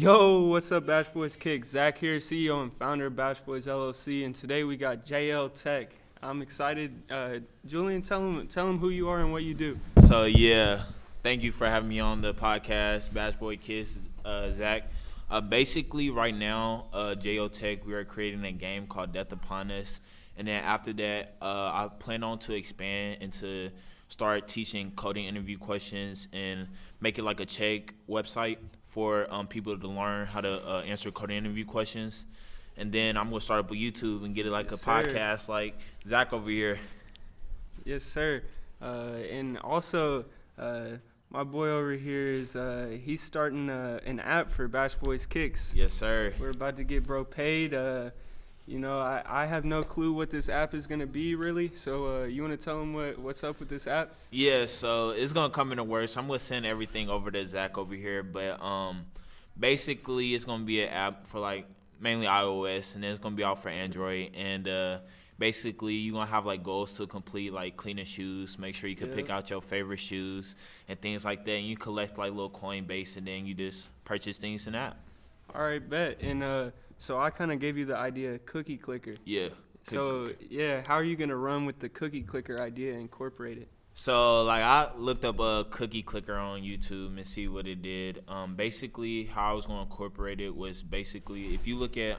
Yo, what's up, Bash Boys Kick? Zach here, CEO and founder of Bash Boys LLC, and today we got JL Tech. I'm excited. Julian, tell him who you are and what you do. So yeah, thank you for having me on the podcast, Bash Boy Kids, Zach. Basically, right now, JL Tech, we are creating a game called Death Upon Us, and then after that, I plan on to expand and to start teaching coding interview questions and make it like a check website for people to learn how to answer coding interview questions. And then I'm gonna start up a YouTube and get it like Yes, a sir. podcast, like Zach over here. Yes, sir. And also, my boy over here is he's starting an app for Bash Boys Kicks. Yes, sir. We're about to get bro paid. I have no clue what this app is gonna be really. So you wanna tell him what's up with this app? Yeah, so it's gonna come in the works. I'm gonna send everything over to Zach over here, but basically it's gonna be an app for like mainly iOS, and then it's gonna be out for Android. And basically you're gonna have like goals to complete, like cleaning shoes. Make sure you can pick out your favorite shoes and things like that. And you collect like little coin base, and then you just purchase things in the app. All right, bet. And so I kind of gave you the idea, cookie clicker. Yeah. So yeah, how are you gonna run with the cookie clicker idea and incorporate it? So like I looked up a cookie clicker on YouTube and see what it did. Basically how I was gonna incorporate it was basically if you look at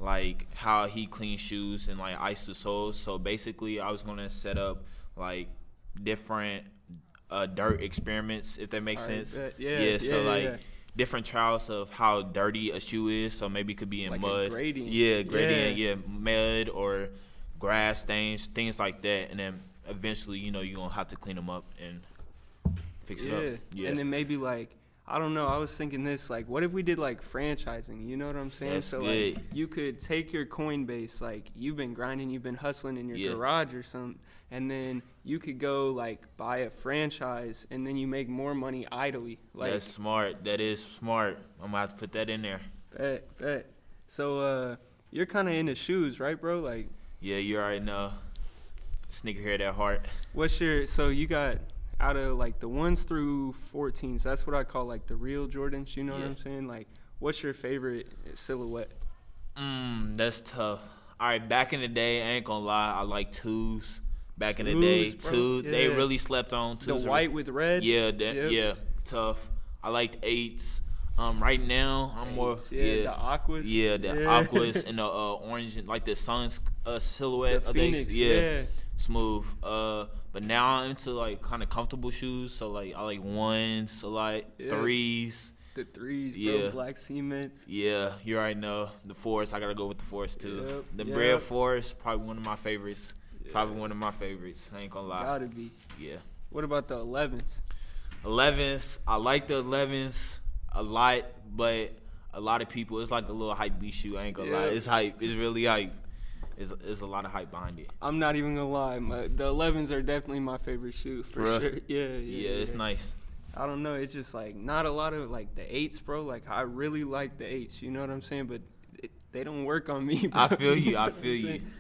like how he cleans shoes and like ice the soles. So basically I was gonna set up like different dirt experiments, if that makes sense. Yeah. Different trials of how dirty a shoe is. So maybe it could be in Like mud. a gradient. Yeah, mud or grass stains, things like that. And then eventually, you're gonna have to clean them up and fix it up. Yeah. And then maybe like, I don't know, I was thinking this, like, what if we did like franchising, you know what I'm saying? That's so good. Like you could take your Coinbase, like you've been grinding, you've been hustling in your Yeah. garage or something, and then you could go like buy a franchise and then you make more money idly. Like, That's smart. That is smart. I'm gonna have to put that in there. bet. So you're kind of into shoes, right, bro? Like, Yeah, you already know. Sneakerhead at heart. so you got out of like the 1s through 14s, that's what I call like the real Jordans, you know what Yeah. I'm saying? Like, what's your favorite silhouette? That's tough. All right, back in the day, I ain't gonna lie, I like twos. Back in the day, Twos, bro. two. They Yeah. really slept on twos. The white with red? Yeah, Yep. yeah, tough. I liked eights. Right now, I'm more the aquas. Yeah, the aquas and the orange, like the sun's silhouette. The of Phoenix, these. yeah. Smooth. But now I'm into like kind of comfortable shoes. So like I like ones, so like threes. The threes, bro. Yeah. Black cements. Yeah, you already know the fours. I gotta go with the fours too. Yep, The yep. bread fours, probably one of my favorites. Yeah. Probably one of my favorites. I ain't gonna lie. Gotta be. Yeah. What about the 11s? 11s. I like the 11s a lot, but a lot of people, it's like a little hype beast shoe. I ain't gonna lie. It's hype. It's really hype. It's a lot of hype behind it. I'm not even gonna lie. The 11s are definitely my favorite shoe for Bruh. sure. Yeah, It's nice. I don't know. It's just like not a lot of like the 8s, bro. Like I really like the 8s. You know what I'm saying? But they don't work on me, bro. I feel you. know I what I'm feel you. saying?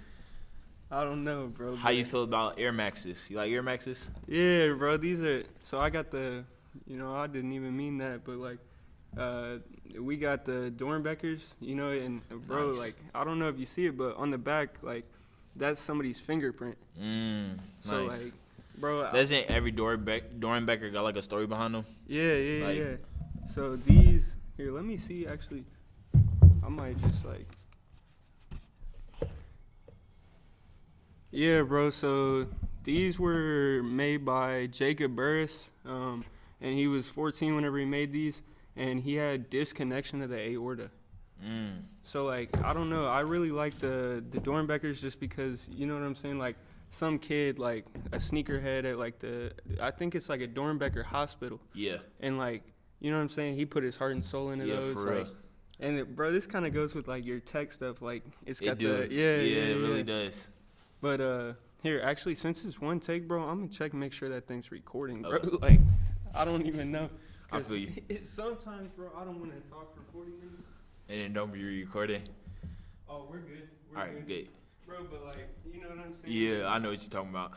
I don't know, bro. How you but- feel about Air Maxes? You like Air Maxes? Yeah, bro. These are so I got the, I didn't even mean that, but like, we got the Dornbeckers, and bro, Nice. like I don't know if you see it, but on the back, like, that's somebody's fingerprint. So Nice. like, bro, Doesn't every Dorenbecker got like a story behind them? yeah. like- So these here, let me see. Actually, I might just like. Yeah, bro. So these were made by Jacob Burris, and he was 14 whenever he made these, and he had disconnection of the aorta. So like, I don't know. I really like the Dornbeckers just because, you know what I'm saying? Like some kid, like a sneakerhead at like I think it's like a Dornbecker hospital, Yeah. and like, you know what I'm saying? He put his heart and soul into Yeah, those. for real. Like, and bro, this kind of goes with like your tech stuff. Like it's got It do. It really does. But here, actually, since it's one take, bro, I'm gonna check and make sure that thing's recording, bro. Okay. Like, I don't even know. I feel you. Sometimes, bro, I don't want to talk for 40 minutes. And then don't be recording. Oh, we're good. All right, good. Bro, but like, you know what I'm saying? Yeah, I know what you're talking about.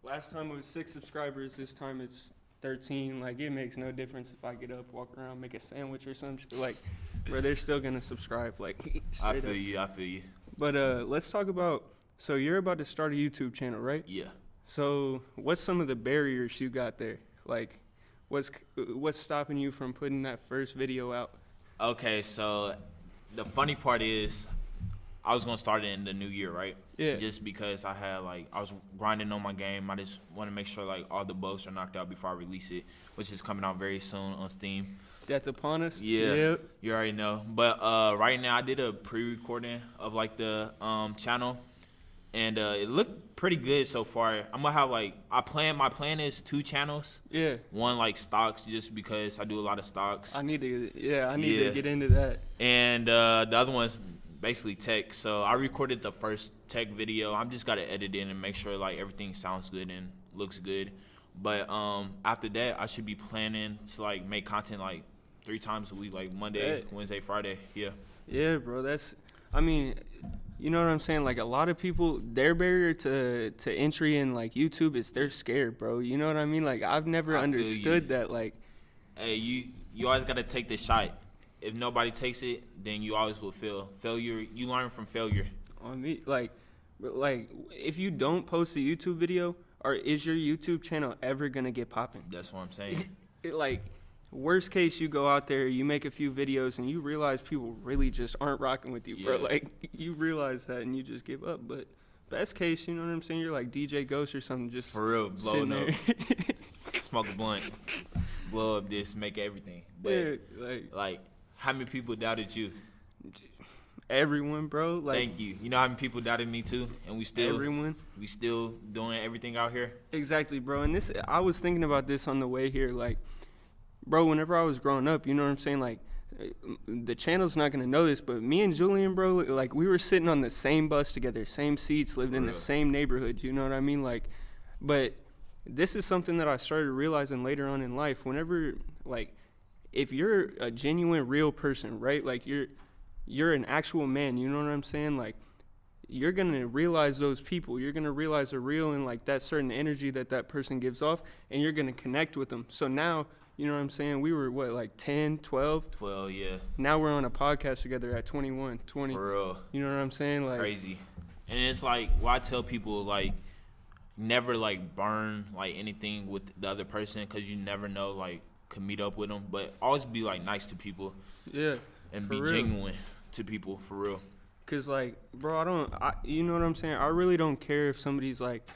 Last time it was 6 subscribers. This time it's 13. Like, it makes no difference if I get up, walk around, make a sandwich or some shit. Like, bro, they're still gonna subscribe. Like, I feel you. But let's talk about. So you're about to start a YouTube channel, right? Yeah. So what's some of the barriers you got there? Like, what's stopping you from putting that first video out? Okay, so the funny part is, I was gonna start it in the new year, right? Yeah. Just because I was grinding on my game. I just want to make sure like all the bugs are knocked out before I release it, which is coming out very soon on Steam. Death Upon Us. Yeah. Yep. You already know. But right now I did a pre-recording of like the channel, and it looked pretty good so far. I'm gonna have like my plan is 2 channels. Yeah. One like stocks, just because I do a lot of stocks. I need to get into that. And the other one's basically tech. So I recorded the first tech video. I'm just gotta edit it and make sure like everything sounds good and looks good. But after that, I should be planning to like make content like 3 times a week, like Monday, Wednesday, Friday. Yeah. Yeah, bro. I mean, you know what I'm saying? Like, a lot of people, their barrier to entry in like YouTube is they're scared, bro. You know what I mean? Like, I've never understood that. Like, hey, you always gotta take the shot. If nobody takes it, then you always will fail. Failure, you learn from failure. On me, like if you don't post a YouTube video, or is your YouTube channel ever gonna get popping? That's what I'm saying. Like, worst case, you go out there, you make a few videos, and you realize people really just aren't rocking with you, bro. Like, you realize that, and you just give up. But best case, you know what I'm saying? You're like DJ Ghost or something, just for real, blowing up, there. smoke a blunt, blow up this, make everything. But yeah, like, how many people doubted you? Everyone, bro. Like, thank you. You know how many people doubted me too, and we still doing everything out here. Exactly, bro. And I was thinking about this on the way here. Like, bro, whenever I was growing up, you know what I'm saying? Like, the channel's not gonna know this, but me and Julian, bro, like, we were sitting on the same bus together, same seats, lived in the same neighborhood. You know what I mean? Like, but this is something that I started realizing later on in life. Whenever, like, if you're a genuine, real person, right? Like, you're an actual man, you know what I'm saying? Like, you're going to realize those people. You're going to realize they're real and, like, that certain energy that person gives off, and you're going to connect with them. So now, you know what I'm saying? We were, what, like 10, 12? 12, yeah. Now we're on a podcast together at 21, 20. For real. You know what I'm saying? Like, crazy. And it's like, why I tell people, like, never, like, burn, like, anything with the other person, because you never know, like, could meet up with them. But always be, like, nice to people. Yeah. And be genuine to people, for real. Cause, like, bro, you know what I'm saying? I really don't care if somebody's like,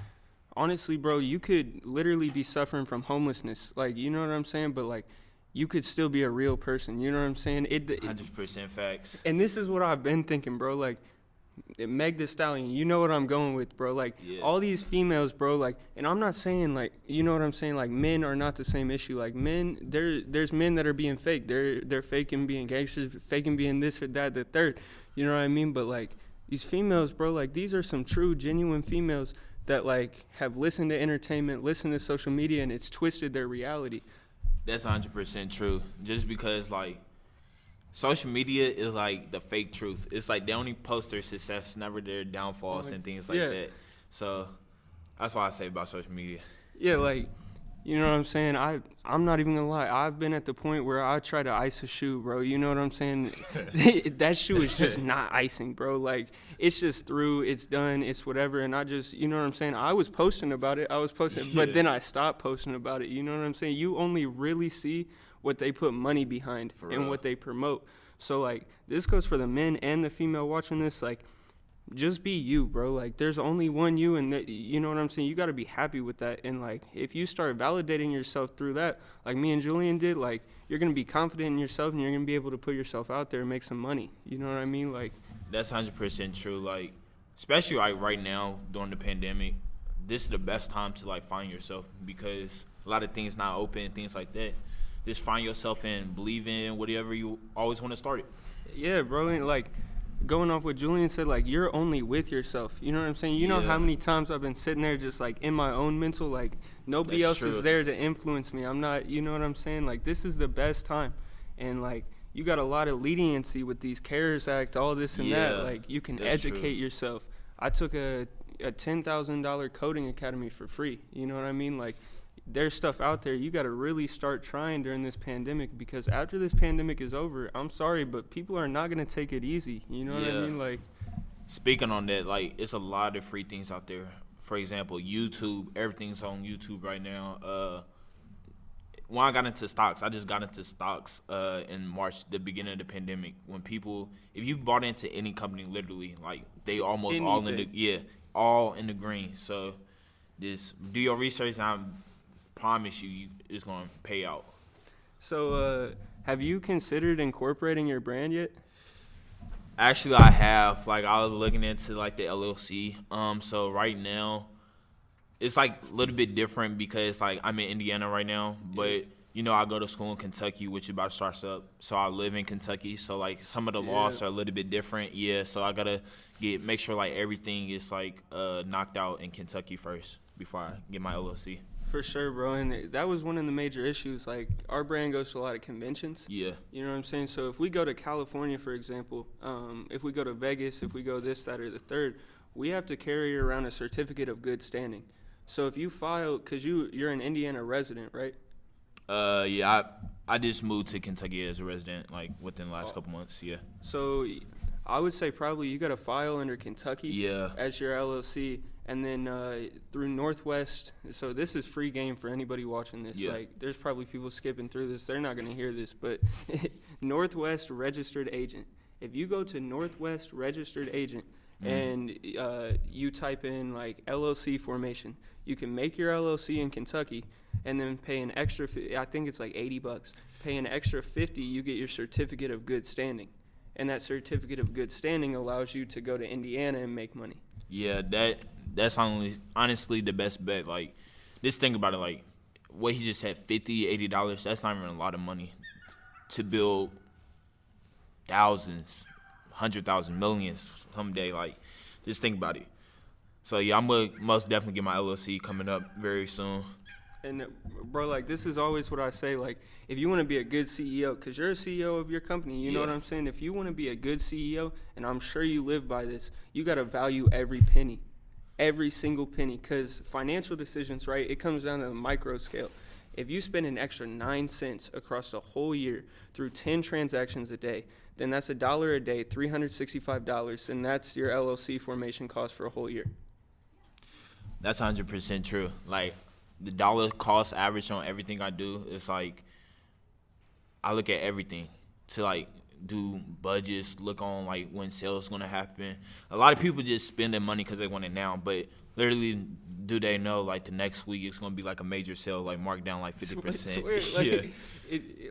honestly, bro, you could literally be suffering from homelessness. Like, you know what I'm saying? But, like, you could still be a real person. You know what I'm saying? 100% facts. And this is what I've been thinking, bro. Like, Meg Thee Stallion, you know what I'm going with, bro. Like, all these females, bro, like, and I'm not saying, like, you know what I'm saying? Like, men are not the same issue. Like, men, there's men that are being fake. They're faking being gangsters, faking being this or that, the third. You know what I mean? But, like, these females, bro, like, these are some true, genuine females that, like, have listened to entertainment, listened to social media, and it's twisted their reality. That's 100% true. Just because, like, social media is like the fake truth. It's like they only post their success, never their downfalls and things like that. So that's why I say about social media. Yeah, like, you know what I'm saying? I'm not even gonna lie. I've been at the point where I try to ice a shoe, bro. You know what I'm saying? That shoe is just not icing, bro. Like, it's just through, it's done, it's whatever. And I just, you know what I'm saying? I was posting about it. But then I stopped posting about it. You know what I'm saying? You only really see what they put money behind and what they promote. So, like, this goes for the men and the female watching this. Like, just be you, bro. Like, there's only one you, and you know what I'm saying? You got to be happy with that. And, like, if you start validating yourself through that, like me and Julian did, like, you're going to be confident in yourself, and you're going to be able to put yourself out there and make some money. You know what I mean? Like, that's 100% true. Like, especially, like, right now during the pandemic, this is the best time to, like, find yourself, because a lot of things not open, things like that. Just find yourself and believe in whatever you always want to start it. Yeah, bro. And, like, going off what Julian said, like, you're only with yourself. You know what I'm saying? You know how many times I've been sitting there just, like, in my own mental, like, nobody else is there to influence me. I'm not, you know what I'm saying? Like, this is the best time. And, like, you got a lot of leniency with these CARES Act, all this and that. Like, you can educate yourself. I took a $10,000 coding academy for free. You know what I mean? Like, there's stuff out there. You got to really start trying during this pandemic, because after this pandemic is over, I'm sorry, but people are not going to take it easy. You know what I mean? Like, speaking on that, like, it's a lot of free things out there. For example, YouTube, everything's on YouTube right now. When I got into stocks, I just got into stocks in March, the beginning of the pandemic. When people, if you bought into any company, literally, like, they almost all in the green. So just do your research, and I promise you, it's gonna pay out. So, have you considered incorporating your brand yet? Actually, I have. Like, I was looking into like the LLC. So right now, it's like a little bit different because like I'm in Indiana right now, but you know I go to school in Kentucky, which is about to start up. So I live in Kentucky, so like some of the laws are a little bit different. Yeah, so I gotta make sure like everything is like knocked out in Kentucky first before I get my LLC. For sure, bro. And that was one of the major issues. Like, our brand goes to a lot of conventions. Yeah. You know what I'm saying? So if we go to California, for example, if we go to Vegas, if we go this, that, or the third, we have to carry around a certificate of good standing. So if you file, because you're an Indiana resident, right? Yeah, I just moved to Kentucky as a resident, like, within the last couple months, yeah. So I would say probably you got to file under Kentucky as your LLC, and then through Northwest. So this is free game for anybody watching this. Like, there's probably people skipping through this. They're not going to hear this, but Northwest registered agent. If you go to Northwest registered agent and you type in like LLC formation, you can make your LLC in Kentucky and then pay an extra, I think it's like $80. Pay an extra $50, you get your certificate of good standing. And that certificate of good standing allows you to go to Indiana and make money. Yeah, that's honestly the best bet. Like, just think about it. Like, what he just said, $50, $80, that's not even a lot of money to build thousands, 100,000, millions someday. Like, just think about it. So, yeah, I'm going to most definitely get my LLC coming up very soon. And, bro, like, this is always what I say. Like, if you want to be a good CEO, because you're a CEO of your company, you know what I'm saying? If you want to be a good CEO, and I'm sure you live by this, you got to value every penny, every single penny, because financial decisions, right, it comes down to the micro scale. If you spend an extra 9 cents across the whole year through 10 transactions a day, then that's $1 a day, $365, and that's your LLC formation cost for a whole year. That's 100% true. Like, the dollar cost average on everything I do is like, I look at everything to like do budgets, look on like when sales going to happen. A lot of people just spend their money because they want it now, but literally, do they know like the next week it's going to be like a major sale, like marked down like 50%?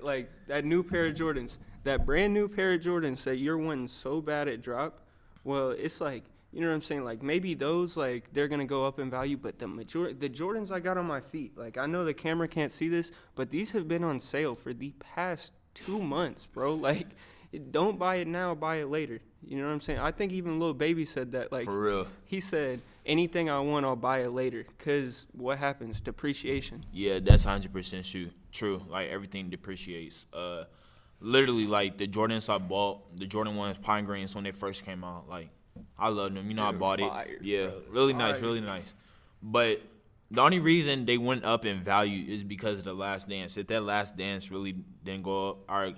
Like that new pair of Jordans, that brand new pair of Jordans that you're wanting so bad at drop. Well, it's like, you know what I'm saying? Like, maybe those, like, they're going to go up in value, but the Jordans I got on my feet, like, I know the camera can't see this, but these have been on sale for the past 2 months, bro. Like, don't buy it now, buy it later. You know what I'm saying? I think even Lil Baby said that. Like, for real. He said, anything I want, I'll buy it later, because what happens? Depreciation. Yeah, that's 100% true. Like, everything depreciates. Literally, like, the Jordans I bought, the Jordan 1s Pine Greens when they first came out, like, I love them. You know, I bought it. Yeah, bro. Really nice, really nice. But the only reason they went up in value is because of The Last Dance. If that Last Dance really didn't go up, or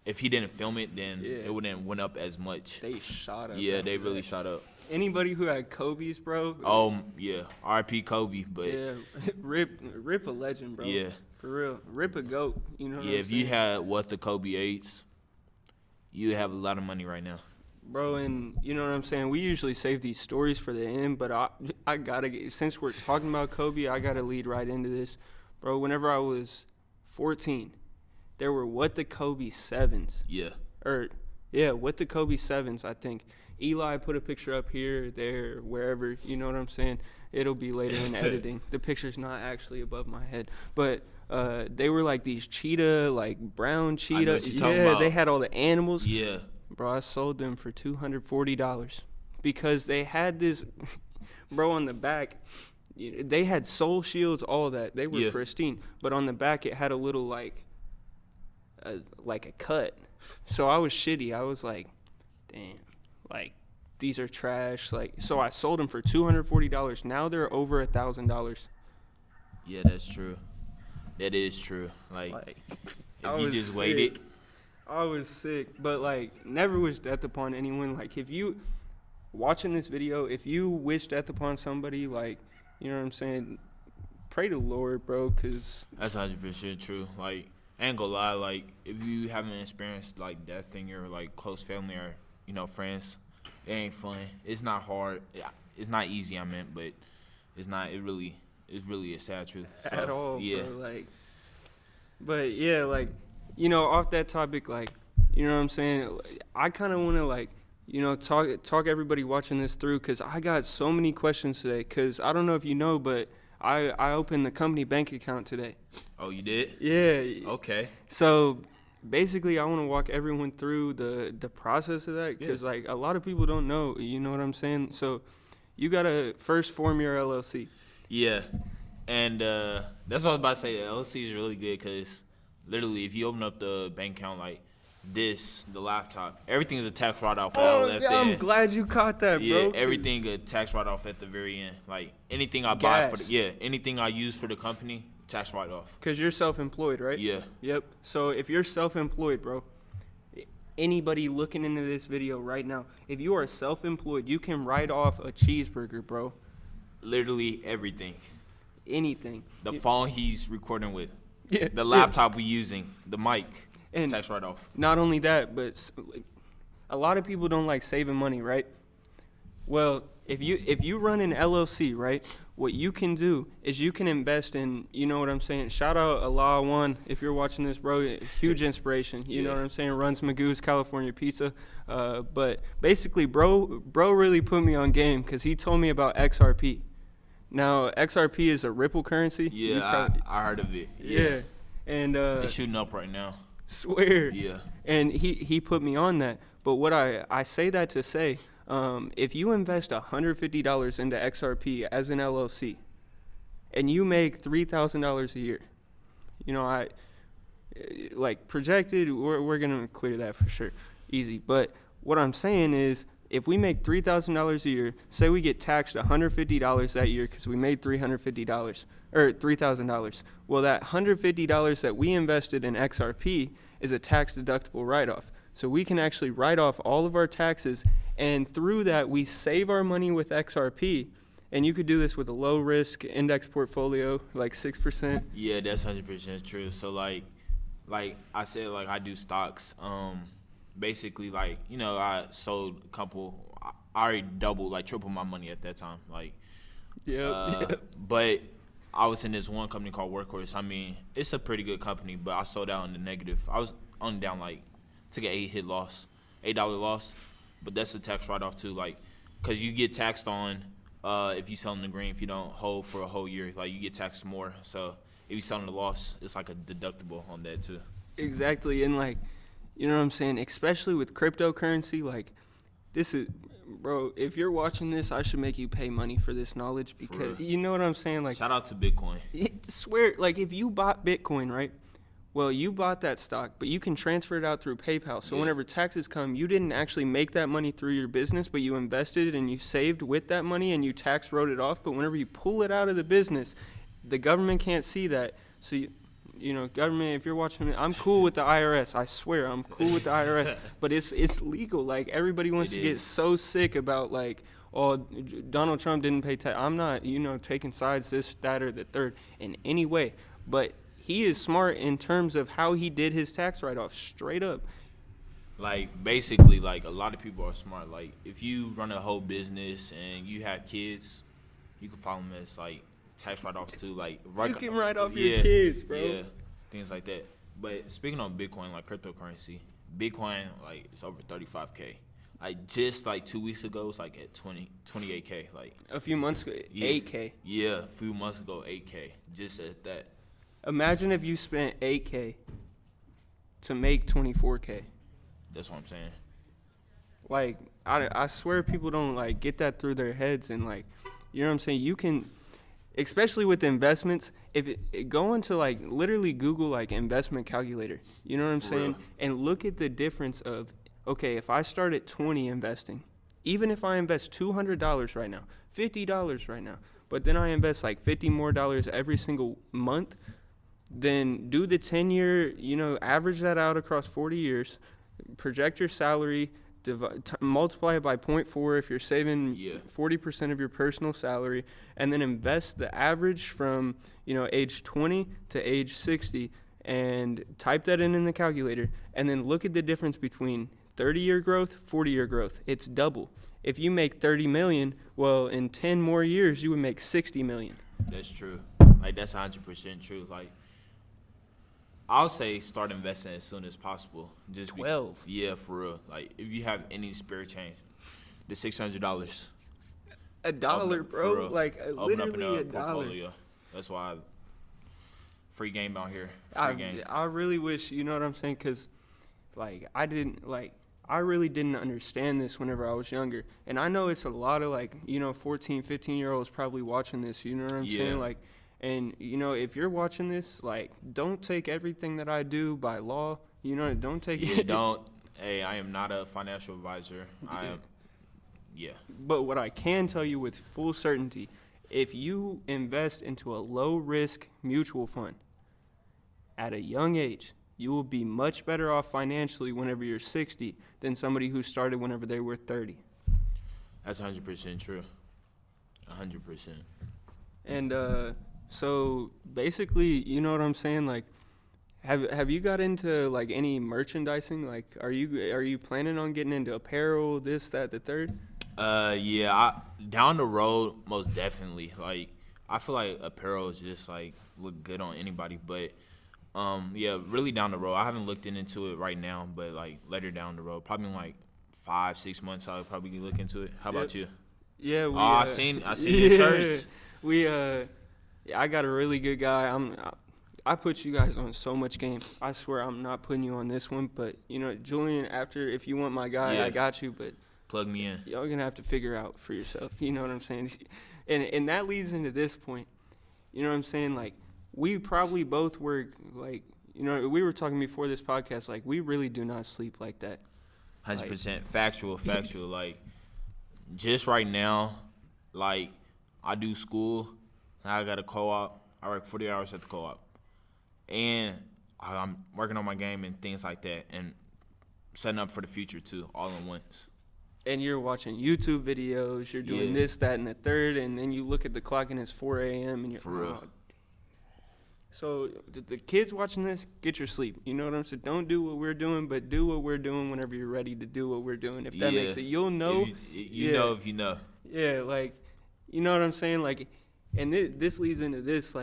if he didn't film it, then it wouldn't went up as much. They shot up. Yeah, they really shot up. Anybody who had Kobe's, bro. Oh, yeah. R.I.P. Kobe. But yeah, rip a legend, bro. Yeah. For real. Rip a GOAT. You know what I'm saying? Yeah, if you had what the Kobe 8s, you have a lot of money right now. Bro, and you know what I'm saying? We usually save these stories for the end, but I gotta get, since we're talking about Kobe, I gotta lead right into this. Bro, whenever I was 14, there were what the Kobe 7s. What the Kobe 7s, I think. Eli put a picture up here, there, wherever, you know what I'm saying? It'll be later in editing. The picture's not actually above my head. But they were like these cheetah, like brown cheetah. I know what you're talking about. They had all the animals. Yeah. Bro, I sold them for $240 because they had this, bro, on the back. They had sole shields, all that. They were pristine. But on the back, it had a little, like a cut. So I was shitty. I was like, damn, like, these are trash. Like, so I sold them for $240. Now they're over $1,000. Yeah, that's true. That is true. Like I if you was just sick. waited. I was sick, but like never wish death upon anyone. Like if you watching this video, if you wish death upon somebody, like, you know what I'm saying, pray to the Lord, bro, because That's 100% true. Like, I ain't gonna lie, like, if you haven't experienced, like, death in your, like, close family or, you know, friends, it ain't fun. It's not hard. It's not easy, I meant, but it's not, it's really a sad truth. So, at all, yeah. bro. Like, but yeah, like, you know, off that topic, like, you know what I'm saying, I kind of want to, like, you know, talk everybody watching this through, because I got so many questions today, because I don't know if you know, but I opened the company bank account today. Oh, you did? Yeah. Okay. So basically, I want to walk everyone through the process of that, because like a lot of people don't know. You know what I'm saying? So you gotta first form your LLC. Yeah. And that's what I was about to say. The LLC is really good because literally, if you open up the bank account like this, the laptop, everything is a tax write-off. I'm glad you caught that, bro. Yeah, everything a tax write-off at the very end. Like anything I buy anything I use for the company, tax write-off. Because you're self-employed, right? Yeah. Yep. So if you're self-employed, bro, anybody looking into this video right now, if you are self-employed, you can write off a cheeseburger, bro. Literally everything. Anything. The phone he's recording with. Yeah. The laptop we using. The mic. And tax write-off. Not only that, but like, a lot of people don't like saving money, right? Well, if you run an LLC, right, what you can do is you can invest in, you know what I'm saying? Shout out Allah One if you're watching this, bro. Huge inspiration. You know what I'm saying? Runs Magoo's California Pizza. But basically, bro really put me on game because he told me about XRP. Now, XRP is a Ripple currency. Yeah, I heard of it. Yeah. And it's shooting up right now. Swear. Yeah. And he put me on that. But what I say that to say, if you invest $150 into XRP as an LLC, and you make $3,000 a year, you know, I like projected, we're gonna clear that for sure, easy. But what I'm saying is, if we make $3,000 a year, say we get taxed $150 that year because we made $350 or $3,000. Well, that $150 that we invested in XRP is a tax deductible write-off. So we can actually write off all of our taxes, and through that we save our money with XRP. And you could do this with a low risk index portfolio, like 6%. Yeah, that's 100% true. So like I said, like I do stocks. Basically, like, you know, I sold a couple. I already doubled, like tripled my money at that time. Like, but I was in this one company called Workhorse. I mean, it's a pretty good company, but I sold out in the negative. I was only down took an $8 loss. But that's a tax write-off too, like, cause you get taxed on if you sell in the green. If you don't hold for a whole year, like you get taxed more. So if you sell in the loss, it's like a deductible on that too. Exactly, and like, you know what I'm saying? Especially with cryptocurrency, like, this is, bro, if you're watching this, I should make you pay money for this knowledge because, you know what I'm saying? Like, shout out to Bitcoin. Swear, like, if you bought Bitcoin, right? Well, you bought that stock, but you can transfer it out through PayPal. So whenever taxes come, you didn't actually make that money through your business, but you invested it and you saved with that money and you tax wrote it off. But whenever you pull it out of the business, the government can't see that. So you know, government, if you're watching me, I'm cool with the IRS. I swear, I'm cool with the IRS. But it's legal. Like, everybody wants to get so sick about, like, oh, Donald Trump didn't pay tax. I'm not, you know, taking sides, this, that, or the third in any way. But he is smart in terms of how he did his tax write-off, straight up. Like, basically, like, a lot of people are smart. Like, if you run a whole business and you have kids, you can file them as, like, tax write-offs too. Like, you can write off your kids, bro. Yeah, things like that. But speaking of Bitcoin, like cryptocurrency, Bitcoin, like, it's over 35K. Like, just like 2 weeks ago, it's like at 28K. Like, a few months ago, 8K. Yeah, a few months ago, 8K. Just at that. Imagine if you spent 8K to make 24K. That's what I'm saying. Like, I swear people don't, like, get that through their heads. And, like, you know what I'm saying? You can, especially with investments, go into, like, literally Google, like, investment calculator. You know what I'm saying? And look at the difference of, okay, if I start at 20 investing, even if I invest $200 right now, $50 right now, but then I invest, like, $50 more every single month, then do the 10-year, average that out across 40 years, project your salary, multiply it by 0.4 if you're saving 40% of your personal salary, and then invest the average from, age 20 to age 60, and type that in the calculator, and then look at the difference between 30-year growth, 40-year growth. It's double. If you make 30 million, well, in 10 more years, you would make 60 million. That's true. Like, that's 100% true. Like, I'll say start investing as soon as possible. Just 12. Yeah, for real. Like, if you have any spare change, the $600. $1, bro. Like, literally $1. Portfolio. That's why free game out here. Free game. I really wish, you know what I'm saying? Because, I really didn't understand this whenever I was younger. And I know it's a lot of, 14, 15-year-olds probably watching this. You know what I'm saying? And, if you're watching this, don't take everything that I do by law. Don't take it. Don't. Hey, I am not a financial advisor. I am. Yeah. But what I can tell you with full certainty, if you invest into a low-risk mutual fund at a young age, you will be much better off financially whenever you're 60 than somebody who started whenever they were 30. That's 100% true. 100%. And so basically, you know what I'm saying? Have you got into any merchandising? Are you planning on getting into apparel, this, that, the third? Down the road, most definitely. I feel like apparel is just look good on anybody, but really down the road. I haven't looked into it right now, but later down the road, probably in 5-6 months, I'll probably look into it. How about you? Yeah, I seen your shirts. I got a really good guy. I put you guys on so much game. I swear I'm not putting you on this one, but Julian, if you want my guy, I got you, but plug me in. Y'all gonna have to figure out for yourself. You know what I'm saying? And that leads into this point. You know what I'm saying? We probably both work, we were talking before this podcast, we really do not sleep like that. 100%. Factual. Just right now, I do school. I got a co-op. I work 40 hours at the co-op. And I'm working on my game and things like that, and setting up for the future, too, all at once. And you're watching YouTube videos. You're doing this, that, and the third, and then you look at the clock and it's 4 a.m. and you're for real. So the kids watching this, get your sleep. You know what I'm saying? Don't do what we're doing, but do what we're doing whenever you're ready to do what we're doing. If that makes it, you'll know. You know if you know. Yeah, you know what I'm saying? And this leads into this,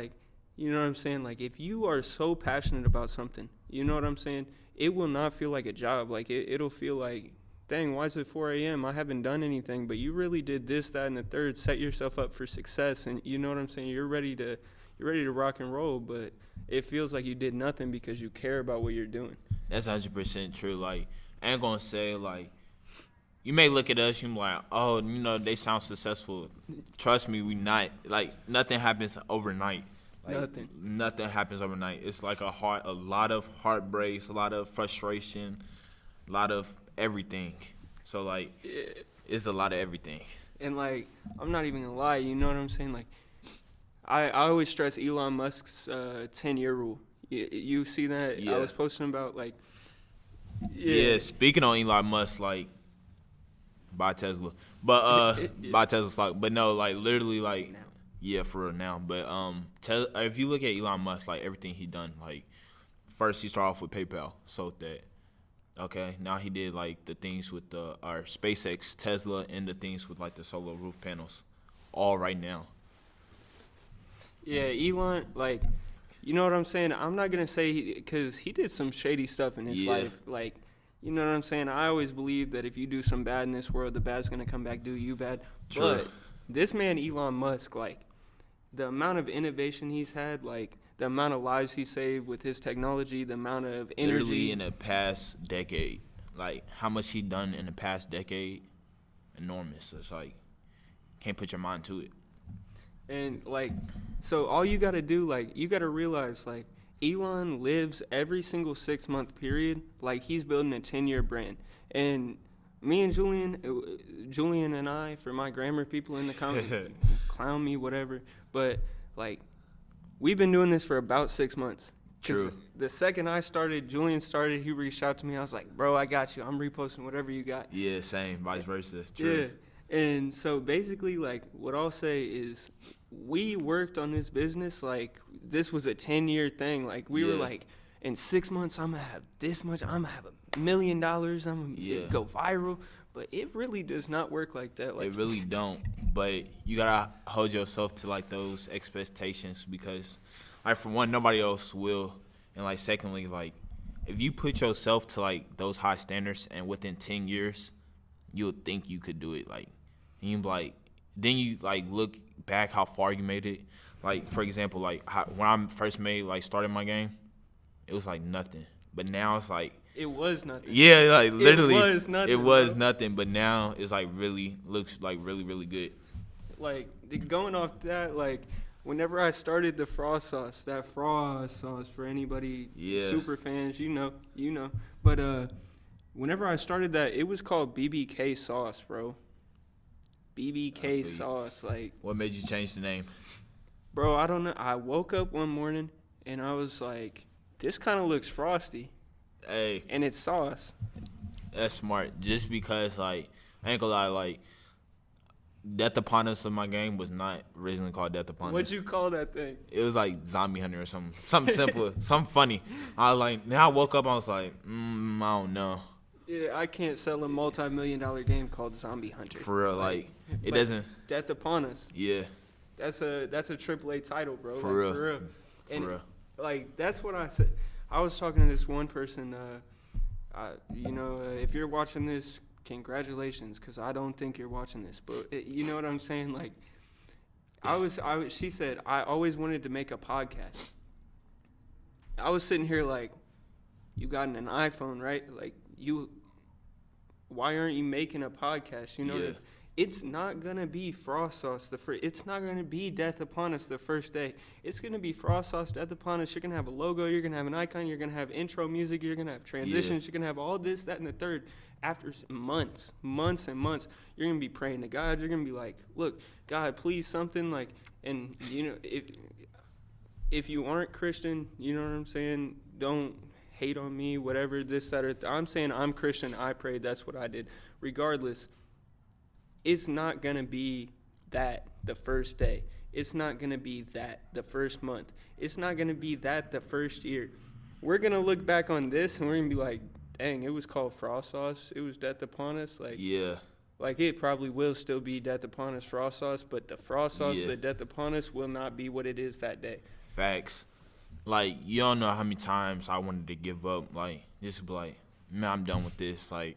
you know what I'm saying? If you are so passionate about something, you know what I'm saying? It will not feel like a job. It'll feel like, dang, why is it 4 a.m.? I haven't done anything, but you really did this, that, and the third. Set yourself up for success, and you know what I'm saying? You're ready to rock and roll, but it feels like you did nothing because you care about what you're doing. That's 100% true. I ain't gonna say you may look at us, you're like, oh, they sound successful. Trust me, we not. Nothing happens overnight. Nothing happens overnight. It's a lot of heartbreaks, a lot of frustration, a lot of everything. So it's a lot of everything. And I'm not even gonna lie, you know what I'm saying? I always stress Elon Musk's 10-year rule. You see that? Yeah. I was posting about speaking on Elon Musk, buy Tesla, but buy Tesla stock. But no, literally, now. Yeah, for real now. But if you look at Elon Musk, everything he done, first he started off with PayPal, sold that. Okay, now he did the things with our SpaceX, Tesla, and the things with the solar roof panels, all right now. Yeah, Elon, you know what I'm saying? I'm not gonna say because he did some shady stuff in his life. You know what I'm saying? I always believe that if you do some bad in this world, the bad's gonna come back do you bad. True. But this man, Elon Musk, the amount of innovation he's had, the amount of lives he saved with his technology, the amount of energy. Literally in the past decade, how much he done in the past decade, enormous. It's can't put your mind to it. And so all you gotta do, you gotta realize, Elon lives every single 6-month period he's building a 10-year brand. And me and Julian and I, for my grammar people in the comments, clown me, whatever. But we've been doing this for about 6 months, True. The second I started, Julian started, he reached out to me. I was like, bro, I got you. I'm reposting whatever you got. Yeah, same. Vice versa. True. Yeah. And so basically, like, what I'll say is we worked on this business like this was a 10-year thing. Like, we were like, in 6 months, I'm going to have this much. I'm going to have $1 million. I'm going to go viral. But it really does not work like that. Like, it really don't. But you got to hold yourself to, like, those expectations because, like, for one, nobody else will. And, like, secondly, like, if you put yourself to, like, those high standards and within 10 years, you'll think you could do it. Like, and you like, then you, like, look back how far you made it. Like, for example, like, when I first started my game, it was, like, nothing. But now it's, like, it was nothing. Yeah, like, literally. It was nothing. It was nothing, but now it's, like, really looks, like, really, really good. Like, going off that, like, whenever I started the frost sauce for anybody, super fans, you know. But whenever I started that, it was called BBK sauce, bro. BBK sauce, like. What made you change the name? Bro, I don't know. I woke up one morning and I was like, this kind of looks frosty. Hey. And it's sauce. That's smart. Just because, like, I ain't gonna lie, like, Death Upon Us of my game was not originally called Death Upon Us. What'd you call that thing? It was like Zombie Hunter or something. Something simple. Something funny. I was like, now I woke up, I was like, I don't know. Yeah, I can't sell a multi-million-dollar game called Zombie Hunter. For real, like it doesn't. Death Upon Us. Yeah. That's a AAA title, bro. For real. For real. For real. Like, that's what I said. I was talking to this one person, if you're watching this, congratulations, because I don't think you're watching this. But you know what I'm saying? Like, she said, I always wanted to make a podcast. I was sitting here like, you got an iPhone, right? Like, why aren't you making a podcast? You know, yeah. It's not going to be Frost Sauce it's not going to be Death Upon Us the first day. It's going to be Frost Sauce, Death Upon Us. You're going to have a logo. You're going to have an icon. You're going to have intro music. You're going to have transitions. You're going to have all this, that, and the third. After months and months, you're going to be praying to God. You're going to be like, look, God, please something. Like, and, you know, if you aren't Christian, you know what I'm saying, don't hate on me, whatever, this, that, or I'm saying I'm Christian. I prayed. That's what I did. Regardless, it's not going to be that the first day. It's not going to be that the first month. It's not going to be that the first year. We're going to look back on this and we're going to be like, dang, it was called Frost Sauce. It was Death Upon Us. Like, yeah. Like, it probably will still be Death Upon Us Frost Sauce, but the Frost Sauce, the Death Upon Us will not be what it is that day. Facts. Like, you don't know how many times I wanted to give up. Like, just be like, man, I'm done with this. Like,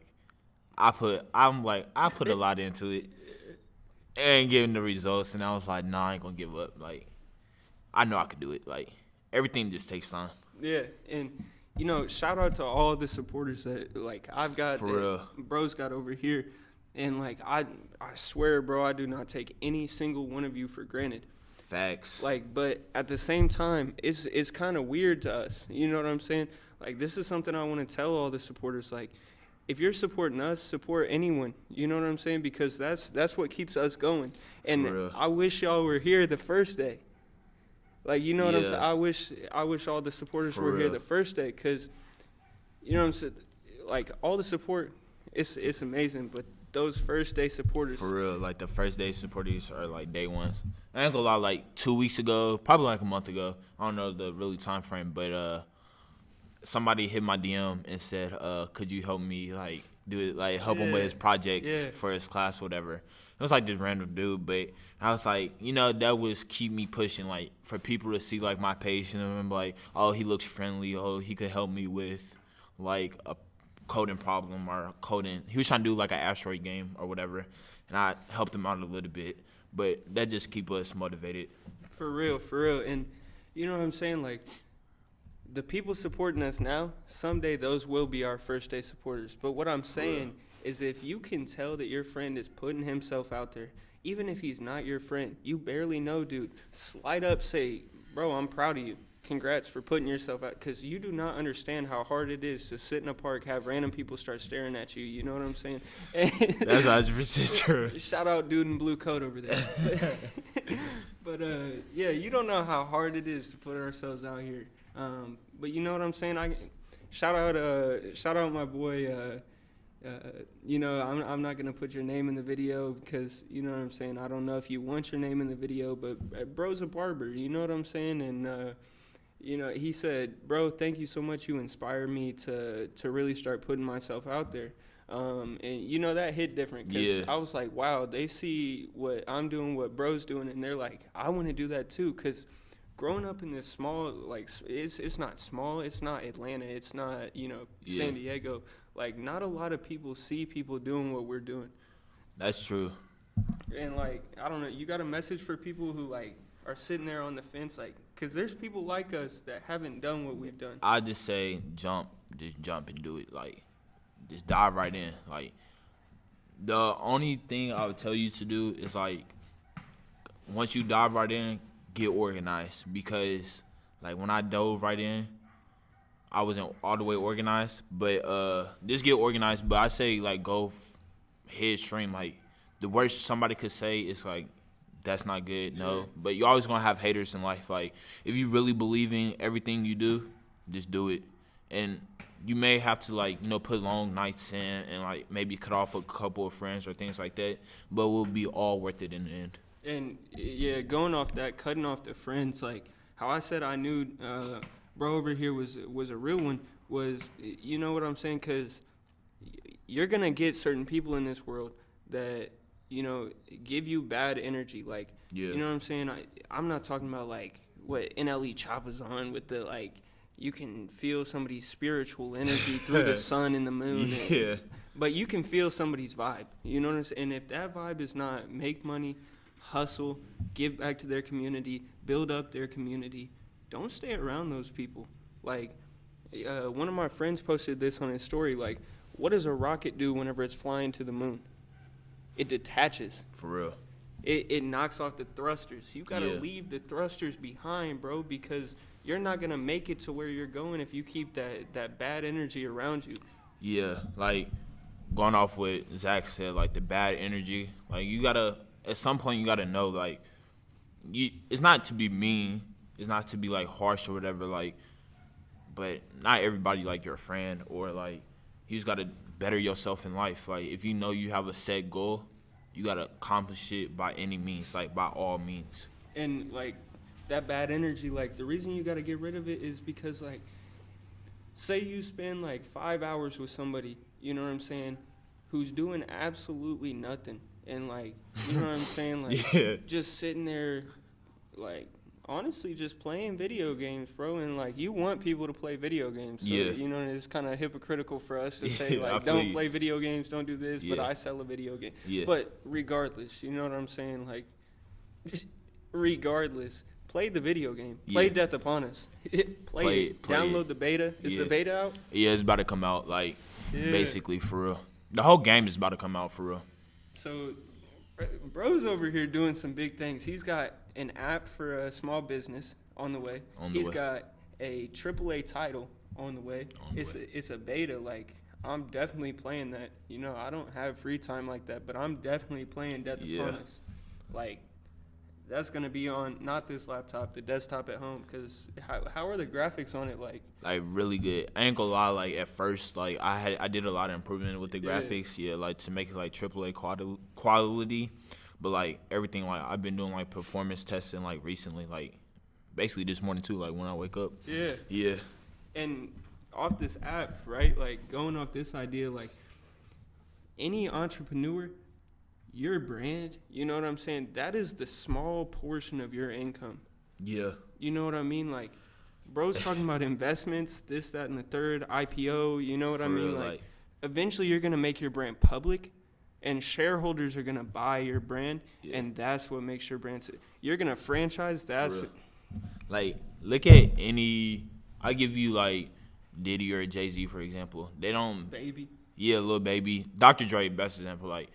I put a lot into it and getting the results, and I was like, nah, I ain't gonna give up. Like, I know I could do it. Like, everything just takes time. Yeah, and you know, shout out to all the supporters that like I've got, for real, bro's got over here, and like I swear, bro, I do not take any single one of you for granted. Facts. Like, but at the same time, it's kind of weird to us. You know what I'm saying? Like, this is something I want to tell all the supporters. Like, if you're supporting us, support anyone. You know what I'm saying? Because that's what keeps us going. And I wish y'all were here the first day. Like, you know what I'm saying? I wish all the supporters were here the first day, because, you know what I'm saying? Like, all the support, it's amazing, but those first day supporters. For real, like, the first day supporters are, like, day ones. I ain't gonna lie, like, 2 weeks ago, probably like a month ago, I don't know the really time frame, but somebody hit my DM and said, could you help me, like, do it, like, help him with his project for his class, whatever. It was, like, this random dude, but I was like, you know, that was keep me pushing, like, for people to see, like, my page and be like, oh, he looks friendly, oh, he could help me with, like, a coding problem or coding. He was trying to do, like, an asteroid game or whatever, and I helped him out a little bit, but that just keep us motivated. For real, and you know what I'm saying, like, the people supporting us now, someday those will be our first day supporters. But what I'm saying is, if you can tell that your friend is putting himself out there, even if he's not your friend, you barely know, dude, slide up, say, bro, I'm proud of you. Congrats for putting yourself out, because you do not understand how hard it is to sit in a park, have random people start staring at you. You know what I'm saying? That's 100% true. Shout out dude in blue coat over there. But But yeah, you don't know how hard it is to put ourselves out here. But you know what I'm saying? Shout out my boy. You know, I'm not gonna put your name in the video because you know what I'm saying. I don't know if you want your name in the video, but bro's a barber. You know what I'm saying? And you know, he said, "Bro, thank you so much. You inspired me to really start putting myself out there." And you know that hit different because I was like, "Wow, they see what I'm doing, what bro's doing, and they're like, I want to do that too." Because growing up in this small, like, it's not small, it's not Atlanta, it's not, you know, San Diego. Like, not a lot of people see people doing what we're doing. That's true. And, like, I don't know, you got a message for people who, like, are sitting there on the fence, like, because there's people like us that haven't done what we've done. I just say just jump and do it. Like, just dive right in. Like, the only thing I would tell you to do is, like, once you dive right in, get organized. Because, like, when I dove right in, I wasn't all the way organized, but just get organized. But I say, like, go head stream. Like, the worst somebody could say is, like, that's not good. No. But you're always going to have haters in life. Like, if you really believe in everything you do, just do it. And you may have to, like, you know, put long nights in and, like, maybe cut off a couple of friends or things like that. But it will be all worth it in the end. And, yeah, going off that, cutting off the friends, like, how I said I knew bro over here was a real one was, you know what I'm saying? Because you're going to get certain people in this world that, you know, give you bad energy. Like, you know what I'm saying? I'm not talking about, like, what NLE Choppa's on with the, like, you can feel somebody's spiritual energy through the sun and the moon. Yeah. But you can feel somebody's vibe. You know what I'm saying? And if that vibe is not make money, hustle, give back to their community, build up their community, don't stay around those people. Like, one of my friends posted this on his story, like, what does a rocket do whenever it's flying to the moon? It detaches. For real. It knocks off the thrusters. You got to leave the thrusters behind, bro, because you're not going to make it to where you're going if you keep that bad energy around you. Yeah, like, going off what Zach said, like, the bad energy, like, you got to, at some point, you got to know, like, it's not to be mean. It's not to be, like, harsh or whatever, like, but not everybody, like, your friend or, like, you just got to better yourself in life. Like, if you know you have a set goal, you got to accomplish it by any means, like, by all means. And, like, that bad energy, like, the reason you got to get rid of it is because, like, say you spend, like, 5 hours with somebody, you know what I'm saying, who's doing absolutely nothing. And, like, you know what I'm saying? Like, just sitting there, like, honestly just playing video games, bro. And, like, you want people to play video games. So, you know, it's kind of hypocritical for us to say, like, don't play video games, don't do this, but I sell a video game. But regardless, you know what I'm saying? Like, regardless, play the video game. Play Death Upon Us. Play it. Download the beta. Is the beta out? Yeah, it's about to come out, like, basically, for real. The whole game is about to come out, for real. So, bro's over here doing some big things. He's got an app for a small business on the way. He's got a AAA title on the way. It's a beta. Like, I'm definitely playing that. You know, I don't have free time like that, but I'm definitely playing Death Upon Us. Like, that's going to be on, not this laptop, the desktop at home, because how are the graphics on it like? Like, really good. I ain't gonna lie, like, at first, like, I did a lot of improvement with the graphics, like, to make it, like, AAA quality, but, like, everything, like, I've been doing, like, performance testing, like, recently, like, basically this morning, too, like, when I wake up. Yeah. And off this app, right, like, going off this idea, like, any entrepreneur, your brand, you know what I'm saying? That is the small portion of your income. Yeah. You know what I mean? Like, bro's talking about investments, this, that, and the third, IPO, you know what I mean? Like, eventually you're going to make your brand public, and shareholders are going to buy your brand, and that's what makes your brand. You're going to franchise, that's. Like, look at any, I give you, like, Diddy or Jay-Z, for example. They don't. Baby. Yeah, Lil Baby. Dr. Dre, best example, like.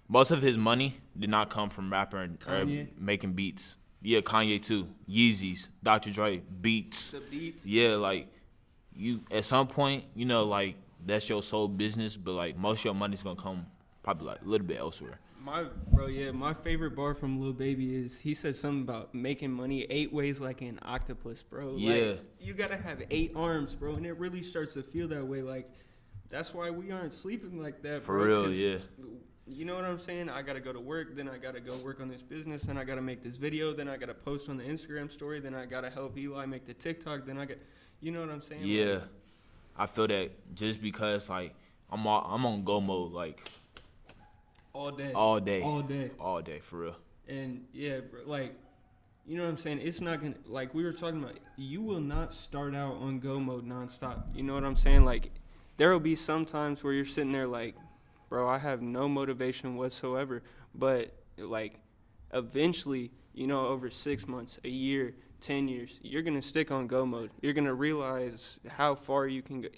Most of his money did not come from rapping or making beats. Yeah, Kanye too. Yeezys, Dr. Dre, beats. The beats. Yeah, like, you at some point, you know, like, that's your sole business, but, like, most of your money's gonna come probably, like, a little bit elsewhere. My favorite bar from Lil Baby is he said something about making money 8 ways like an octopus, bro. Yeah. Like, you gotta have 8 arms, bro, and it really starts to feel that way. Like, that's why we aren't sleeping like that, For bro. real, yeah. You know what I'm saying? I gotta go to work, then I gotta go work on this business, then I gotta make this video, then I gotta post on the Instagram story, then I gotta help Eli make the TikTok, then I got, you know what I'm saying? Yeah. Like, I feel that just because, like, I'm on go mode, like, all day, for real. and yeah, bro, like, you know what I'm saying? It's not gonna, like we were talking about, you will not start out on go mode nonstop. You know what I'm saying? Like, there will be some times where you're sitting there like, bro, I have no motivation whatsoever. But, like, eventually, you know, over 6 months, a year, 10 years, you're going to stick on go mode. You're going to realize how far you can go.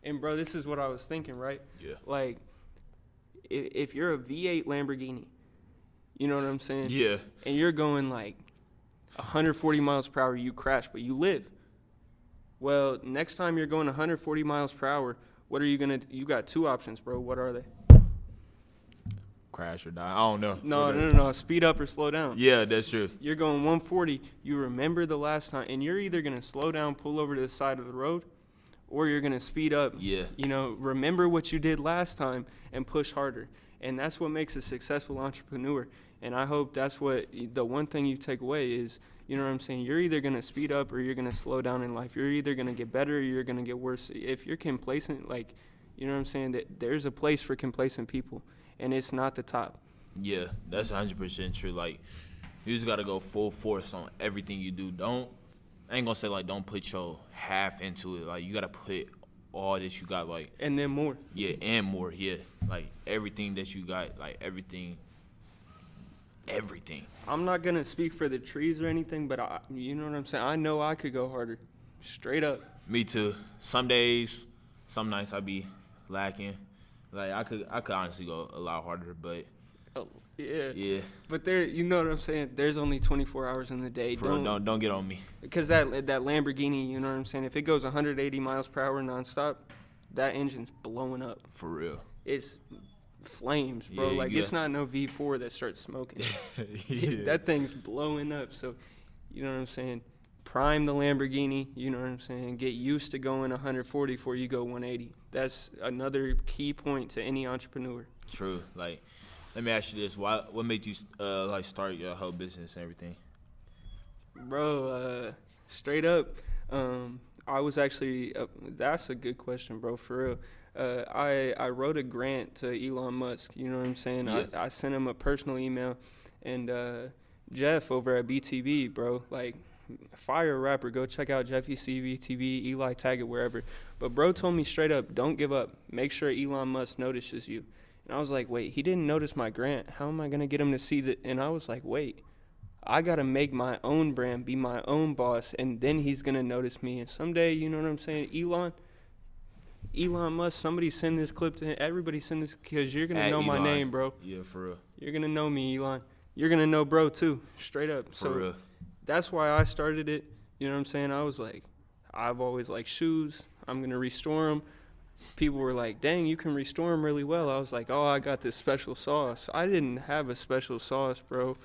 And, bro, this is what I was thinking, right? Yeah. Like, if you're a V8 Lamborghini, you know what I'm saying? Yeah. And you're going, like, 140 miles per hour, you crash, but you live. Well, next time you're going 140 miles per hour, what are you going to – you got 2 options, bro. What are they? Crash or die. I don't know. No. Speed up or slow down. Yeah, that's true. You're going 140. You remember the last time, and you're either going to slow down, pull over to the side of the road, or you're going to speed up. Yeah. You know, remember what you did last time and push harder. And that's what makes a successful entrepreneur. And I hope that's what the one thing you take away is, you know what I'm saying? You're either going to speed up or you're going to slow down in life. You're either going to get better or you're going to get worse. If you're complacent, like, you know what I'm saying? That there's a place for complacent people, and it's not the top. Yeah, that's 100% true. Like, you just got to go full force on everything you do. I ain't going to say, like, don't put your half into it. Like, you got to put all that you got, like. And then more. Yeah, and more, yeah. Like, everything that you got, like, everything. I'm not going to speak for the trees or anything, but you know what I'm saying? I know I could go harder. Straight up. Me too. Some days, some nights I be lacking. Like, I could honestly go a lot harder, but. Oh, yeah. Yeah. But you know what I'm saying? There's only 24 hours in the day. For real, don't get on me. Because that Lamborghini, you know what I'm saying? If it goes 180 miles per hour nonstop, that engine's blowing up. For real. It's flames, bro. Yeah, like, it's not no V4 that starts smoking. Yeah. That thing's blowing up. So, you know what I'm saying? Prime the Lamborghini, you know what I'm saying? Get used to going 140 before you go 180. That's another key point to any entrepreneur. True. Like, let me ask you this: what made you like start your whole business and everything? Bro, straight up, I was actually that's a good question, bro. For real, I wrote a grant to Elon Musk. You know what I'm saying? Yeah. I sent him a personal email, and Jeff over at BTB, bro, like, fire rapper. Go check out Jeff BTB, Eli, tag it wherever. But bro told me straight up, don't give up. Make sure Elon Musk notices you. And I was like, wait, he didn't notice my grant. How am I going to get him to see that? And I was like, wait, I got to make my own brand, be my own boss, and then he's going to notice me. And someday, you know what I'm saying, Elon Musk, somebody send this clip to him. Everybody send this, because you're going to know Elon. my name, bro. Yeah, for real. You're going to know me, Elon. You're going to know bro, too, straight up. For real. That's why I started it. You know what I'm saying? I was like, I've always liked shoes. I'm going to restore them. People were like, dang, you can restore them really well. I was like, oh, I got this special sauce. I didn't have a special sauce, bro.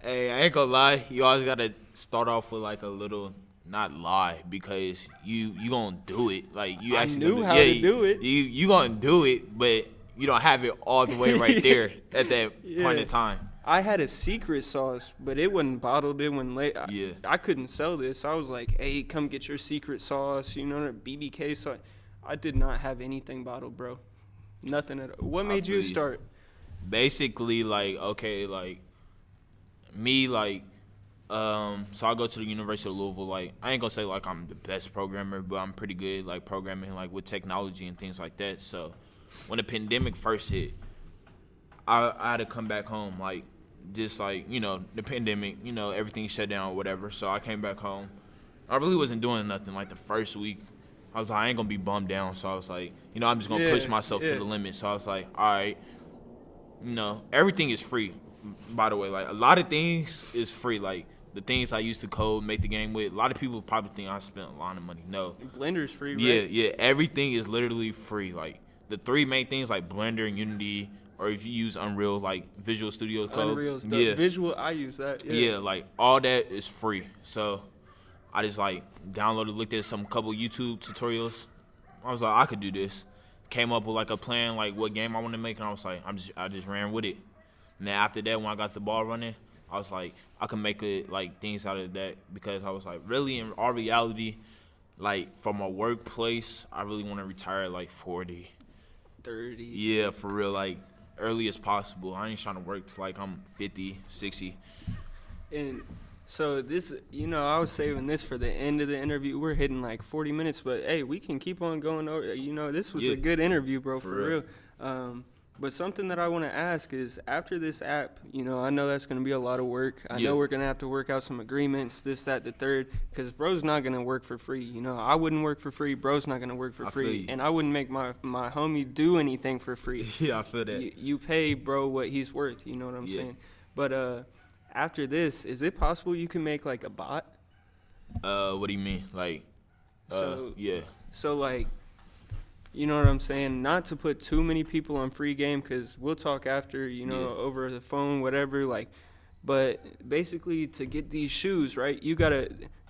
Hey, I ain't gonna lie. You always gotta start off with like a little, not lie, because you gonna do it. Like, you actually knew how to do it. You gonna do it, but you don't have it all the way right there at that point in time. I had a secret sauce, but it wasn't bottled. It wasn't late. Yeah. I couldn't sell this. I was like, hey, come get your secret sauce. You know, BBK sauce. I did not have anything bottled, bro. Nothing at all. What made you start? Basically, like, okay, like, me, like, so I go to the University of Louisville. Like, I ain't gonna say, like, I'm the best programmer, but I'm pretty good, like, programming, like, with technology and things like that. So when the pandemic first hit, I had to come back home, like, just, like, you know, the pandemic, you know, everything shut down or whatever. So I came back home. I really wasn't doing nothing, like, the first week. I was like, I ain't gonna be bummed down. So I was like, you know, I'm just gonna push myself to the limit. So I was like, all right, you know, everything is free, by the way. Like, a lot of things is free. Like, the things I used to code, make the game with, a lot of people probably think I spent a lot of money. No. Blender's free, right? Yeah, everything is literally free. Like, the 3 main things, like Blender and Unity, or if you use Unreal, like Visual Studio Code. Unreal's dope. Visual, I use that. Yeah, like all that is free. So I just like downloaded, looked at some couple YouTube tutorials. I was like, I could do this. Came up with like a plan, like what game I want to make, and I was like, I just ran with it. And then after that, when I got the ball running, I was like, I can make it like things out of that, because I was like, really in all reality, like from a workplace, I really want to retire at like 40, 30. Yeah, for real, like early as possible. I ain't trying to work till like I'm 50, 60. And so this, I was saving this for the end of the interview. We're hitting like 40 minutes, but hey, we can keep on going over. This was a good interview, bro, for real. But something that I want to ask is, after this app, I know that's going to be a lot of work. I know we're going to have to work out some agreements, this, that, the third, because bro's not going to work for free. I wouldn't work for free. Bro's not going to work for free. And I wouldn't make my homie do anything for free. Yeah, I feel that. You pay bro what he's worth, you know what I'm saying? But after this, is it possible you can make like a bot? What do you mean? Like, yeah. So like, you know what I'm saying? Not to put too many people on free game, because we'll talk after, over the phone, whatever. Like, but basically, to get these shoes, right?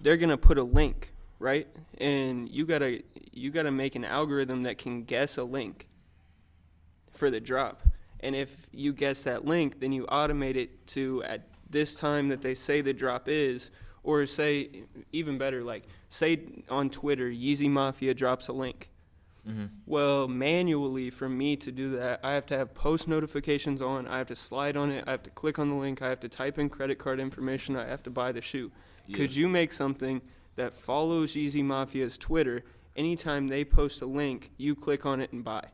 They're gonna put a link, right? And you gotta make an algorithm that can guess a link for the drop. And if you guess that link, then you automate it to, at this time that they say the drop is, or say, even better, like say on Twitter, Yeezy Mafia drops a link. Mm-hmm. Well, manually, for me to do that, I have to have post notifications on. I have to slide on it. I have to click on the link. I have to type in credit card information. I have to buy the shoe. Yeah. Could you make something that follows Yeezy Mafia's Twitter? Anytime they post a link, you click on it and buy.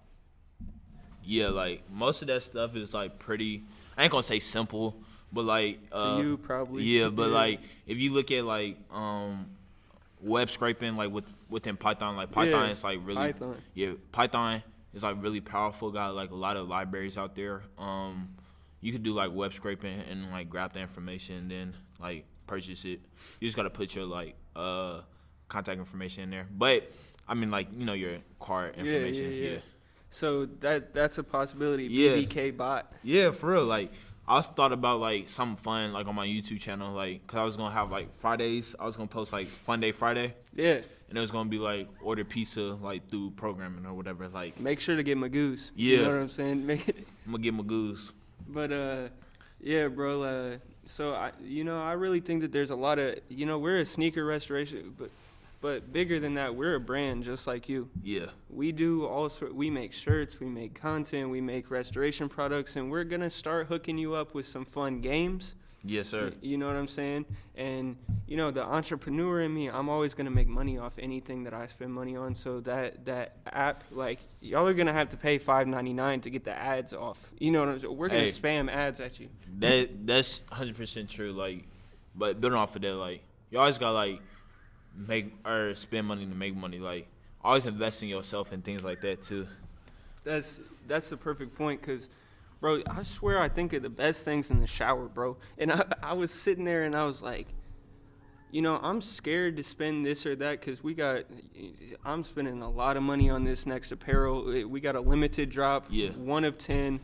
Yeah, like most of that stuff is like pretty, I ain't gonna say simple, but like to you probably. Yeah, but like if you look at like web scraping, like within Python, like Python is like really Python is like really powerful. Got like a lot of libraries out there. You could do like web scraping and like grab the information and then like purchase it. You just gotta put your like contact information in there. But I mean, like, your card information. Yeah. So that's a possibility. Yeah. BBK bot. Yeah, for real. Like, I also thought about like something fun, like on my YouTube channel, like, cause I was gonna have like Fridays. I was gonna post like Fun Day Friday. Yeah. And it was gonna be like order pizza like through programming or whatever. Like, make sure to get Magoo's. Yeah. You know what I'm saying? I'm gonna get Magoo's. But yeah, bro. So I really think that there's a lot of, we're a sneaker restoration, but bigger than that, we're a brand just like you. Yeah. We do we make shirts, we make content, we make restoration products, and we're going to start hooking you up with some fun games. Yes, sir. You know what I'm saying? And, the entrepreneur in me, I'm always going to make money off anything that I spend money on. So that app, like, y'all are going to have to pay $5.99 to get the ads off. You know what I'm saying? We're going to spam ads at you. That's 100% true. Like, but building off of that, like, you always got, like, make or spend money to make money. Like, always invest in yourself and things like that too. That's the perfect point, because bro, I swear I think of the best things in the shower, bro. And I was sitting there and I was like, I'm scared to spend this or that, because I'm spending a lot of money on this next apparel. We got a limited drop. Yeah. 1 of 10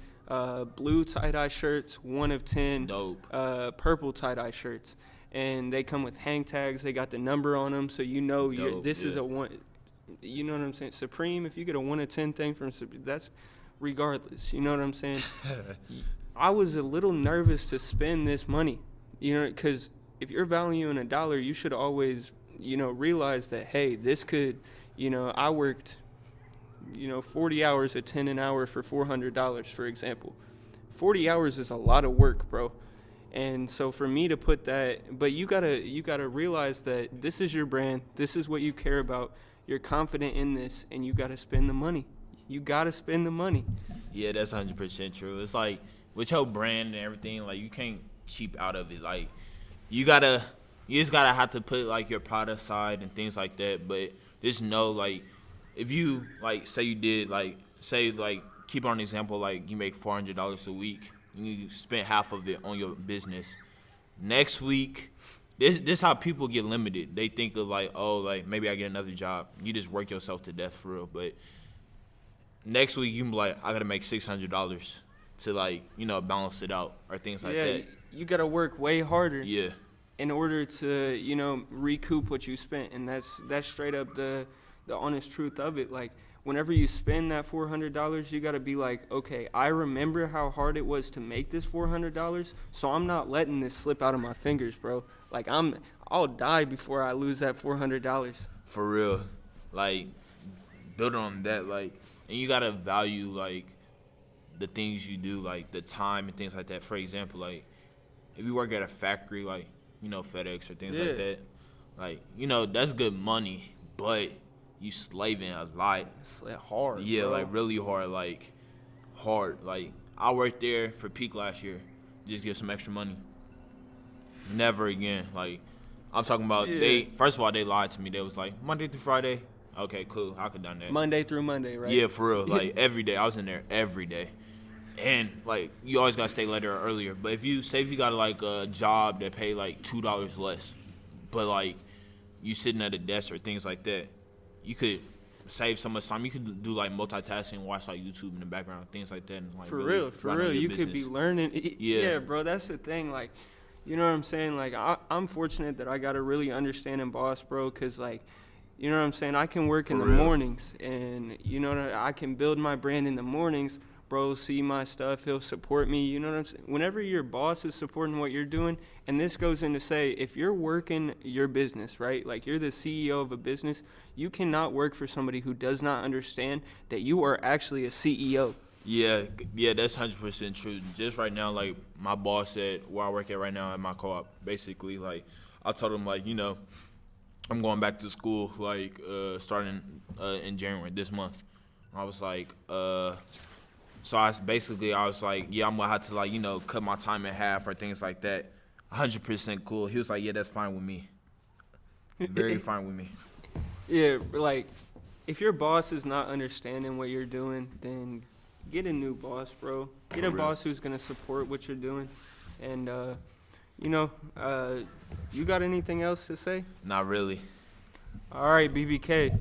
blue tie-dye shirts, 1 of 10 dope purple tie-dye shirts. And they come with hang tags. They got the number on them, so this is a 1. You know what I'm saying? Supreme, if you get a 1 of 10 thing from Supreme, that's regardless. You know what I'm saying? I was a little nervous to spend this money, because if you're valuing $1, you should always, realize that, hey, this could, I worked, 40 hours at 10 an hour for $400, for example. 40 hours is a lot of work, bro. And so for me to put that, but you gotta realize that this is your brand, this is what you care about, you're confident in this, and you gotta spend the money. You gotta spend the money. Yeah, that's 100% true. It's like with your brand and everything, like you can't cheap out of it. Like you just gotta have to put like your product aside and things like that. But just know, like, if you like say you did keep on an example, like you make $400 a week. You spend half of it on your business. Next week, this how people get limited. They think of like, oh, like maybe I get another job. You just work yourself to death for real. But next week you can be like, I gotta make $600. to like, you know, balance it out or things like Yeah, that. you gotta work way harder. Yeah. In order to, you know, recoup what you spent, and that's straight up the honest truth of it. Like, whenever you spend that $400, you gotta be like, okay, I remember how hard it was to make this $400, so I'm not letting this slip out of my fingers, bro. Like, I'll die before I lose that $400. For real. Like, building on that, like, and you gotta value like the things you do, like the time and things like that. For example, like if you work at a factory, like, you know, FedEx or things like that, like, you know, that's good money, but you slaving a lot. It's hard. Yeah, bro. like really hard, like hard. Like I worked there for peak last year, just get some extra money. Never again. Like I'm talking about they. First of all, they lied to me. They was like Monday through Friday. Okay, cool. I could done that. Monday through Monday, right? Yeah, for real. Like every day, I was in there every day. And like you always gotta stay later or earlier. But if you got like a job that pay like $2 less, but like you sitting at a desk or things like that, you could save so much time. You could do like multitasking, watch like YouTube in the background, things like that. And, like, for really real, you business. could be learning. Yeah, bro, that's the thing. Like, you know what I'm saying? Like, I'm fortunate that I got a really understanding boss, bro, because like, you know what I'm saying? I can work in the mornings, and you know I can build my brand in the mornings. Bro, see my stuff, he'll support me, you know what I'm saying? Whenever your boss is supporting what you're doing, and this goes in to say, if you're working your business, right, like you're the CEO of a business, you cannot work for somebody who does not understand that you are actually a CEO. Yeah, that's 100% true. Just right now, like my boss said, where I work at right now at my co-op, basically, like I told him, like, you know, I'm going back to school, like starting in January this month. I was like, so I was like, yeah, I'm gonna have to, like, you know, cut my time in half or things like that. 100% cool. He was like, yeah, that's fine with me. Very fine with me. Yeah, like if your boss is not understanding what you're doing, then get a new boss, bro. Get a boss who's gonna support what you're doing. And you know, you got anything else to say? Not really. All right, BBK.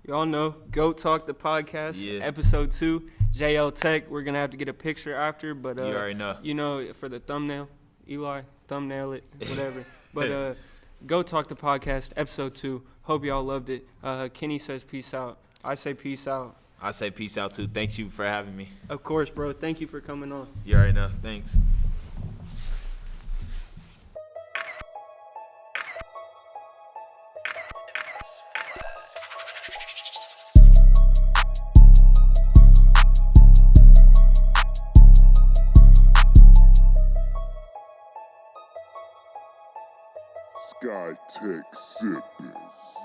Y'all know, Goat Talk the podcast, Yeah. episode 2, JL Tech. We're gonna have to get a picture after, but You already know. You know, for the thumbnail, Eli, thumbnail it, whatever. But Goat Talk the podcast, episode 2. Hope y'all loved it. Kenny says peace out. I say peace out. I say peace out too. Thank you for having me. Of course, bro. Thank you for coming on. You already know. Thanks. Sky Tech Sippers.